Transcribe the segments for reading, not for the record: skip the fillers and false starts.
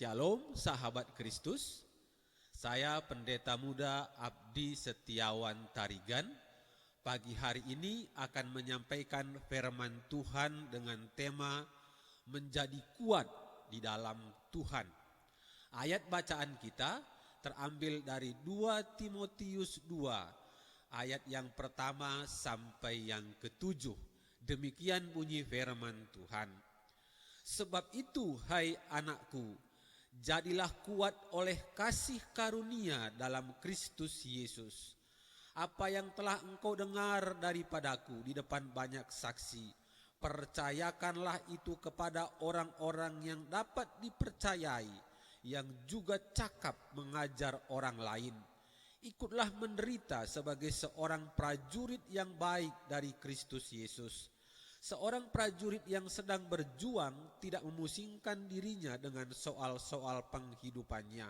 Shalom sahabat Kristus, saya Pendeta Muda Abdi Setiawan Tarigan. Pagi hari ini akan menyampaikan firman Tuhan dengan tema menjadi kuat di dalam Tuhan. Ayat bacaan kita terambil dari 2 Timotius 2, ayat yang pertama sampai yang ke-7. Demikian bunyi firman Tuhan. Sebab itu, hai anakku, jadilah kuat oleh kasih karunia dalam Kristus Yesus. Apa yang telah engkau dengar daripadaku di depan banyak saksi, percayakanlah itu kepada orang-orang yang dapat dipercayai, yang juga cakap mengajar orang lain. Ikutlah menderita sebagai seorang prajurit yang baik dari Kristus Yesus. Seorang prajurit yang sedang berjuang tidak memusingkan dirinya dengan soal-soal penghidupannya,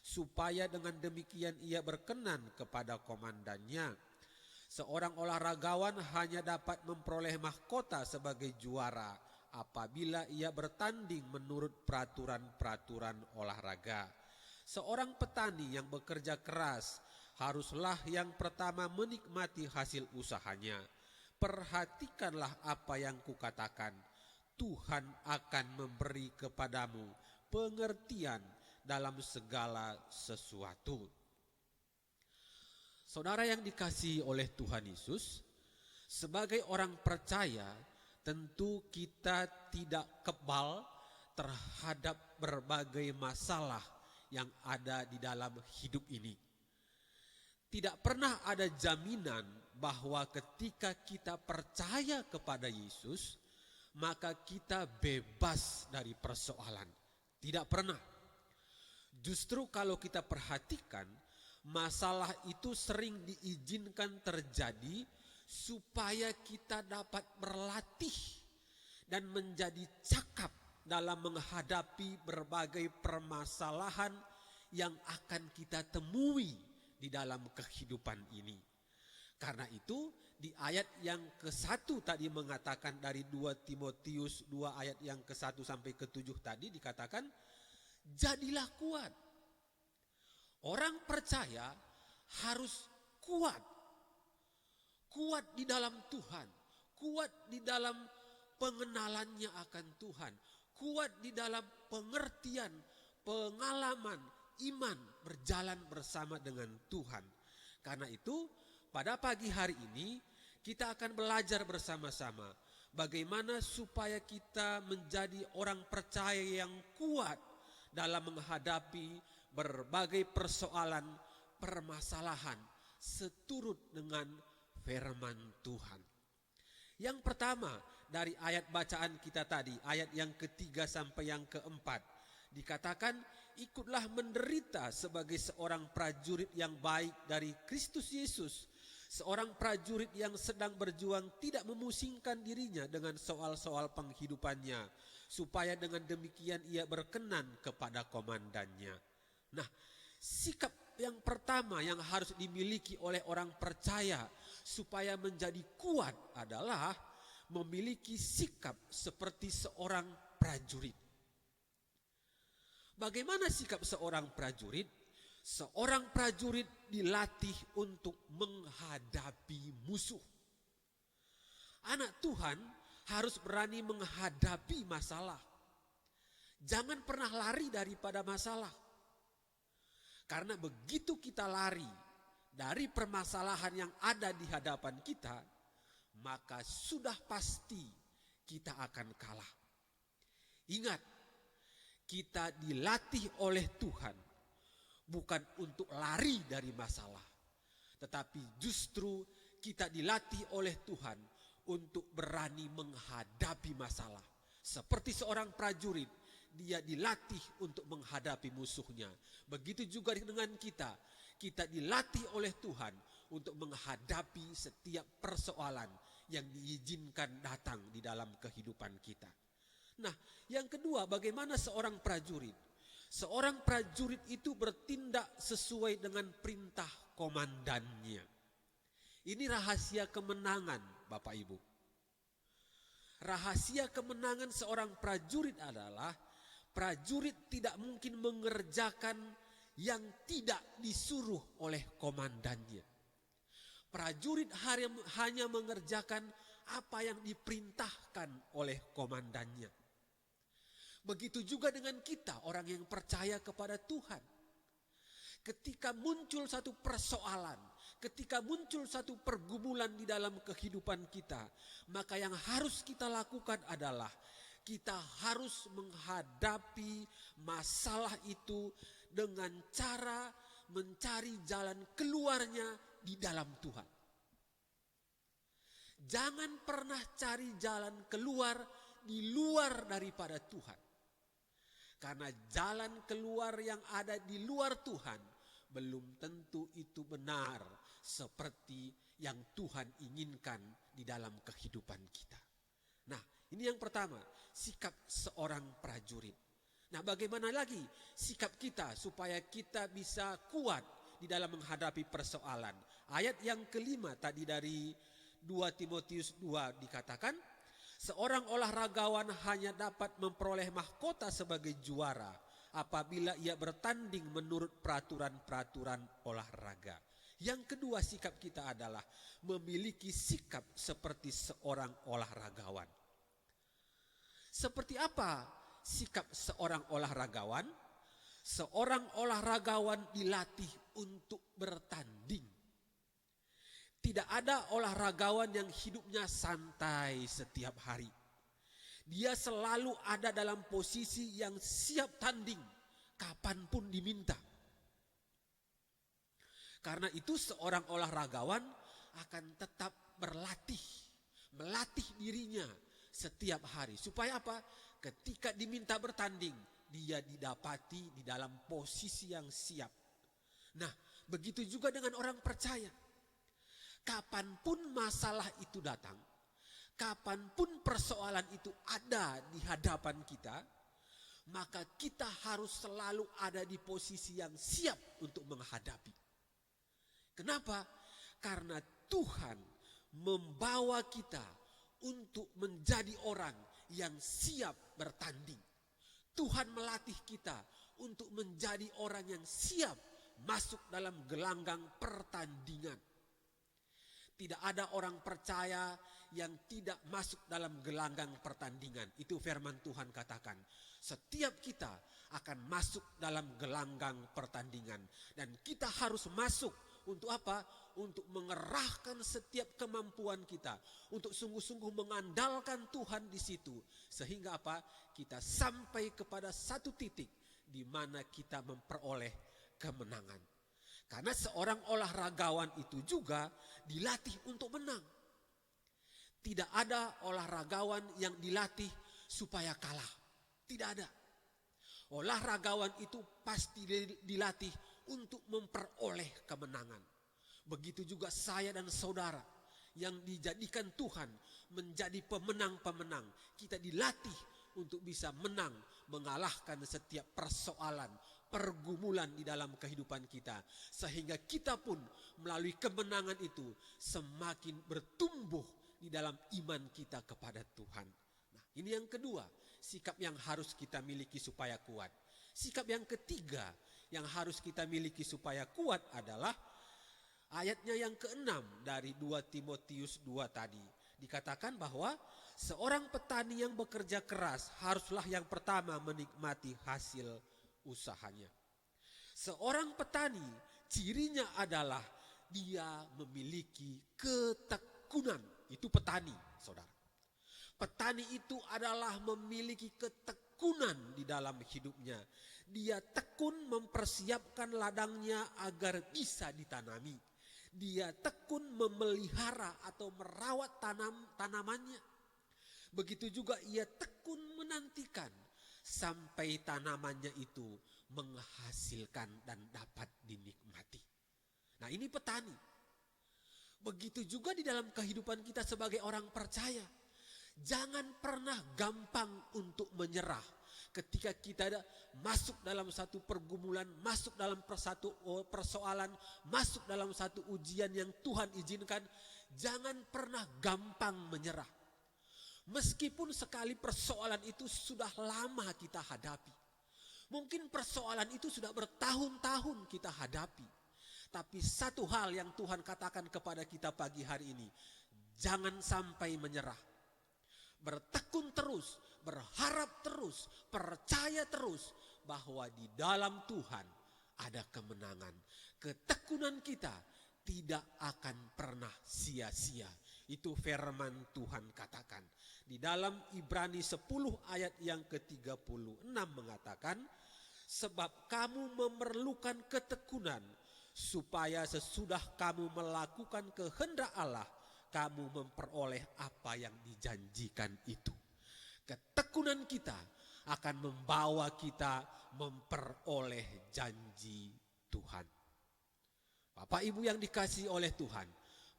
supaya dengan demikian ia berkenan kepada komandannya. Seorang olahragawan hanya dapat memperoleh mahkota sebagai juara apabila ia bertanding menurut peraturan-peraturan olahraga. Seorang petani yang bekerja keras haruslah yang pertama menikmati hasil usahanya. Perhatikanlah apa yang kukatakan. Tuhan akan memberi kepadamu pengertian dalam segala sesuatu. Saudara yang dikasihi oleh Tuhan Yesus, sebagai orang percaya, tentu kita tidak kebal terhadap berbagai masalah yang ada di dalam hidup ini. Tidak pernah ada jaminan bahwa ketika kita percaya kepada Yesus, maka kita bebas dari persoalan. Tidak pernah. Justru kalau kita perhatikan, masalah itu sering diizinkan terjadi supaya kita dapat berlatih dan menjadi cakap dalam menghadapi berbagai permasalahan yang akan kita temui di dalam kehidupan ini. Karena itu di ayat yang ke-1 tadi mengatakan dari 2 Timotius 2 ayat yang ke-1 sampai ke-7 tadi dikatakan, jadilah kuat. Orang percaya harus kuat. Kuat di dalam Tuhan, kuat di dalam pengenalannya akan Tuhan, kuat di dalam pengertian, pengalaman, iman berjalan bersama dengan Tuhan. Karena itu pada pagi hari ini kita akan belajar bersama-sama bagaimana supaya kita menjadi orang percaya yang kuat dalam menghadapi berbagai persoalan, permasalahan seturut dengan firman Tuhan. Yang pertama dari ayat bacaan kita tadi, ayat yang ke-3 sampai yang ke-4. Dikatakan, ikutlah menderita sebagai seorang prajurit yang baik dari Kristus Yesus. Seorang prajurit yang sedang berjuang tidak memusingkan dirinya dengan soal-soal penghidupannya, supaya dengan demikian ia berkenan kepada komandannya. Nah, sikap yang pertama yang harus dimiliki oleh orang percaya supaya menjadi kuat adalah memiliki sikap seperti seorang prajurit. Bagaimana sikap seorang prajurit? Seorang prajurit dilatih untuk menghadapi musuh. Anak Tuhan harus berani menghadapi masalah. Jangan pernah lari daripada masalah. Karena begitu kita lari dari permasalahan yang ada di hadapan kita, maka sudah pasti kita akan kalah. Ingat, kita dilatih oleh Tuhan bukan untuk lari dari masalah, tetapi justru kita dilatih oleh Tuhan untuk berani menghadapi masalah. Seperti seorang prajurit, dia dilatih untuk menghadapi musuhnya. Begitu juga dengan kita. Kita dilatih oleh Tuhan untuk menghadapi setiap persoalan yang diizinkan datang di dalam kehidupan kita. Nah, yang kedua, bagaimana seorang prajurit? Seorang prajurit itu bertindak sesuai dengan perintah komandannya. Ini rahasia kemenangan, Bapak Ibu. Rahasia kemenangan seorang prajurit adalah Prajurit tidak mungkin mengerjakan yang tidak disuruh oleh komandannya. Prajurit hanya mengerjakan apa yang diperintahkan oleh komandannya. Begitu juga dengan kita, orang yang percaya kepada Tuhan. Ketika muncul satu persoalan, ketika muncul satu pergumulan di dalam kehidupan kita, maka yang harus kita lakukan adalah kita harus menghadapi masalah itu dengan cara mencari jalan keluarnya di dalam Tuhan. Jangan pernah cari jalan keluar di luar daripada Tuhan. Karena jalan keluar yang ada di luar Tuhan belum tentu itu benar seperti yang Tuhan inginkan di dalam kehidupan kita. Nah, ini yang pertama, sikap seorang prajurit. Nah, bagaimana lagi sikap kita supaya kita bisa kuat di dalam menghadapi persoalan? Ayat yang kelima tadi dari 2 Timotius 2 dikatakan, seorang olahragawan hanya dapat memperoleh mahkota sebagai juara apabila ia bertanding menurut peraturan-peraturan olahraga. Yang kedua sikap kita adalah memiliki sikap seperti seorang olahragawan. Seperti apa sikap seorang olahragawan? Seorang olahragawan dilatih untuk bertanding. Tidak ada olahragawan yang hidupnya santai setiap hari. Dia selalu ada dalam posisi yang siap tanding kapanpun diminta. Karena itu seorang olahragawan akan tetap melatih dirinya setiap hari. Supaya apa? Ketika diminta bertanding, dia didapati di dalam posisi yang siap. Nah, begitu juga dengan orang percaya. Kapanpun masalah itu datang, kapanpun persoalan itu ada di hadapan kita, maka kita harus selalu ada di posisi yang siap untuk menghadapi. Kenapa? Karena Tuhan membawa kita untuk menjadi orang yang siap bertanding. Tuhan melatih kita untuk menjadi orang yang siap masuk dalam gelanggang pertandingan. Tidak ada orang percaya yang tidak masuk dalam gelanggang pertandingan. Itu firman Tuhan katakan. Setiap kita akan masuk dalam gelanggang pertandingan. Dan kita harus masuk untuk apa? Untuk mengerahkan setiap kemampuan kita. Untuk sungguh-sungguh mengandalkan Tuhan di situ. Sehingga apa? Kita sampai kepada satu titik di mana kita memperoleh kemenangan. Karena seorang olahragawan itu juga dilatih untuk menang. Tidak ada olahragawan yang dilatih supaya kalah. Tidak ada. Olahragawan itu pasti dilatih untuk memperoleh kemenangan. Begitu juga saya dan saudara yang dijadikan Tuhan menjadi pemenang-pemenang. Kita dilatih untuk bisa menang, mengalahkan setiap persoalan, pergumulan di dalam kehidupan kita. Sehingga kita pun melalui kemenangan itu semakin bertumbuh di dalam iman kita kepada Tuhan. Nah, ini yang kedua, sikap yang harus kita miliki supaya kuat. Sikap yang ketiga yang harus kita miliki supaya kuat adalah ayatnya yang ke-6 dari 2 Timotius 2 tadi. Dikatakan bahwa seorang petani yang bekerja keras haruslah yang pertama menikmati hasil usahanya. Seorang petani cirinya adalah dia memiliki ketekunan. Itu petani, saudara. Petani itu adalah memiliki ketekunan di dalam hidupnya. Dia tekun mempersiapkan ladangnya agar bisa ditanami. Dia tekun memelihara atau merawat tanamannya. Begitu juga ia tekun menantikan sampai tanamannya itu menghasilkan dan dapat dinikmati. Nah, ini petani. Begitu juga di dalam kehidupan kita sebagai orang percaya. Jangan pernah gampang untuk menyerah. Ketika kita masuk dalam satu pergumulan, masuk dalam satu persoalan, masuk dalam satu ujian yang Tuhan izinkan, jangan pernah gampang menyerah. Meskipun sekali persoalan itu sudah lama kita hadapi. Mungkin persoalan itu sudah bertahun-tahun kita hadapi. Tapi satu hal yang Tuhan katakan kepada kita pagi hari ini, jangan sampai menyerah. Bertekun terus, berharap terus, percaya terus bahwa di dalam Tuhan ada kemenangan. Ketekunan kita tidak akan pernah sia-sia. Itu firman Tuhan katakan. Di dalam Ibrani 10 ayat yang ke-36 mengatakan, sebab kamu memerlukan ketekunan, supaya sesudah kamu melakukan kehendak Allah, kamu memperoleh apa yang dijanjikan itu. Ketekunan kita akan membawa kita memperoleh janji Tuhan. Bapak Ibu yang dikasihi oleh Tuhan,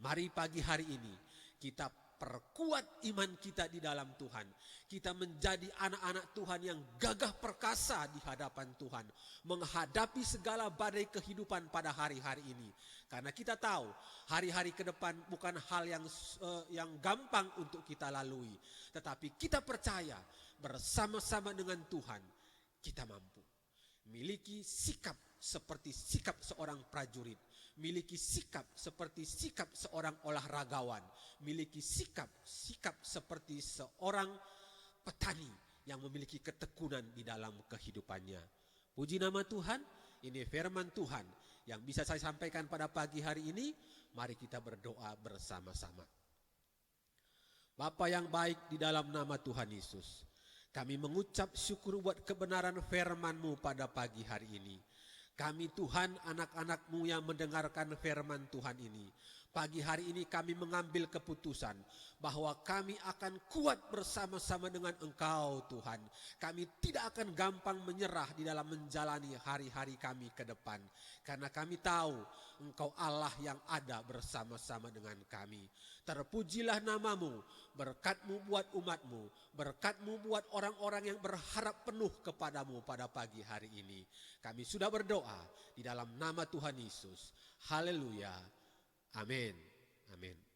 mari pagi hari ini kita perkuat iman kita di dalam Tuhan. Kita menjadi anak-anak Tuhan yang gagah perkasa di hadapan Tuhan, menghadapi segala badai kehidupan pada hari-hari ini. Karena kita tahu hari-hari ke depan bukan hal yang gampang untuk kita lalui, tetapi kita percaya bersama-sama dengan Tuhan kita mampu. Miliki sikap seperti sikap seorang prajurit, miliki sikap seperti sikap seorang olahragawan, miliki sikap seperti seorang petani yang memiliki ketekunan di dalam kehidupannya. Puji nama Tuhan, ini firman Tuhan yang bisa saya sampaikan pada pagi hari ini. Mari kita berdoa bersama-sama. Bapa yang baik, di dalam nama Tuhan Yesus, kami mengucap syukur buat kebenaran firman-Mu pada pagi hari ini. Kami Tuhan, anak-anak-Mu yang mendengarkan firman Tuhan ini, pagi hari ini kami mengambil keputusan bahwa kami akan kuat bersama-sama dengan Engkau Tuhan. Kami tidak akan gampang menyerah di dalam menjalani hari-hari kami ke depan. Karena kami tahu Engkau Allah yang ada bersama-sama dengan kami. Terpujilah nama-Mu, berkat-Mu buat umat-Mu, berkat-Mu buat orang-orang yang berharap penuh kepadamu pada pagi hari ini. Kami sudah berdoa di dalam nama Tuhan Yesus. Haleluya. Amin. Amin.